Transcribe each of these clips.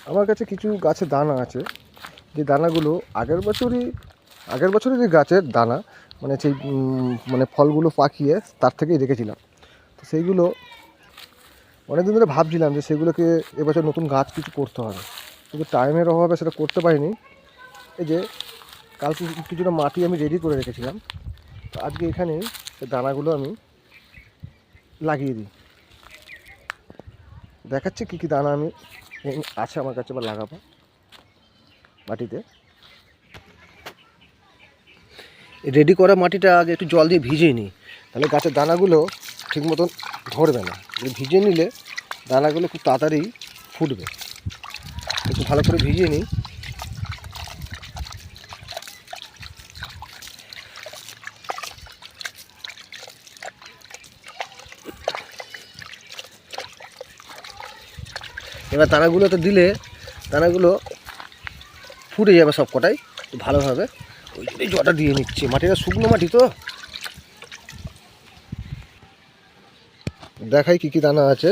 আমার কাছে কিছু গাছের দানা আছে, যে দানাগুলো আগের বছরই যে গাছের দানা, মানে সেই মানে ফলগুলো পাকিয়ে তার থেকেই রেখেছিলাম। তো সেইগুলো অনেকদিন ধরে ভাবছিলাম যে সেগুলোকে এবছর নতুন গাছ কিছু করতে হবে, কিন্তু টাইমের অভাবে সেটা করতে পারিনি। এই যে কালকে কিছুটা মাটি আমি রেডি করে রেখেছিলাম, তো আজকে এখানেই সেই দানাগুলো আমি লাগিয়ে দিই। দেখাচ্ছি কী কী দানা আমি আছে আমার কাছে বা লাগাবো মাটিতে। রেডি করা মাটিটা আগে একটু জল দিয়ে ভিজিয়ে নিই, তাহলে গাছের দানাগুলো ঠিক মতন ধরবে না। ভিজিয়ে নিলে দানাগুলো খুব তাড়াতাড়ি ফুটবে। একটু ভালো করে ভিজিয়ে নিই। এবার দানাগুলোতে দিলে দানাগুলো ফুটে যাবে সব কটাই ভালোভাবে। ওই জন্যই জলটা দিয়ে নিচ্ছি, মাটিটা শুকনো মাটি তো। দেখাই কী কী দানা আছে।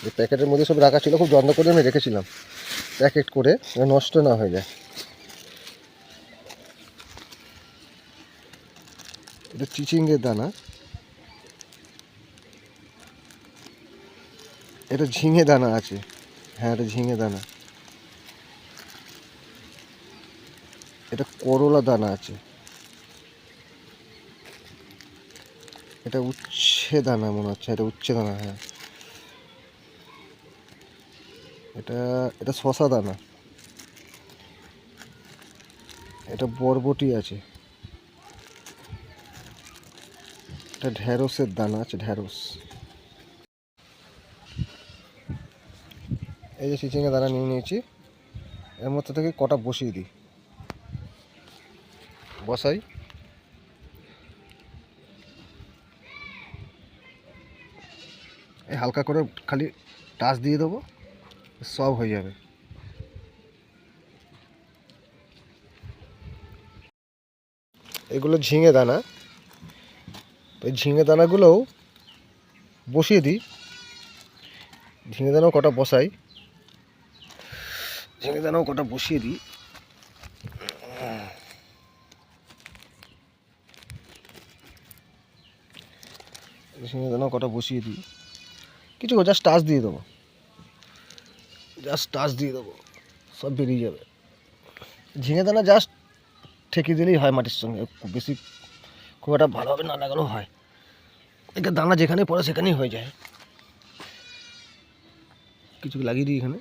যে প্যাকেটের মধ্যে সব রাখা ছিল, খুব যত্ন করে আমি রেখেছিলাম প্যাকেট করে, নষ্ট না হয়ে যায়। এটা চিচিঙ্গের দানা, এটা ঝিঙে দানা আছে। হ্যাঁ, এটা ঝিঙে দানা। এটা করলা দানা আছে। এটা উচ্ছে দানা মনে হচ্ছে, এটা উচ্ছে দানা। হ্যাঁ, এটা এটা শশা দানা। এটা বরবটি আছে। এটা ঢ্যাঁড়সের দানা আছে, ঢ্যাঁড়স। এই যে চিচিঙ্গা দানা নিয়ে নিয়েছি, এর মধ্যে থেকে কটা বসিয়ে দিই। বসাই। এই হালকা করে খালি টাচ দিয়ে দেবো, সব হয়ে যাবে। এগুলো ঝিঙে দানা। এই ঝিঙে দানাগুলোও বসিয়ে দিই। ঝিঙে দানাও কটা বসাই, ঝিঙে দানাও কটা বসিয়ে দিই। ঝিঙে দানাও কটা বসিয়ে দিই। কিছু জাস্ট টাচ দিয়ে দেবো, সব বেরিয়ে যাবে। ঝিঙে দানা জাস্ট ঠেকে দিলেই হয় মাটির সঙ্গে, খুব বেশি খুব একটা ভালোভাবে না লাগালেও হয়। একে দানা যেখানে পড়ে সেখানেই হয়ে যায়। কিছু লাগিয়ে দিই এখানে।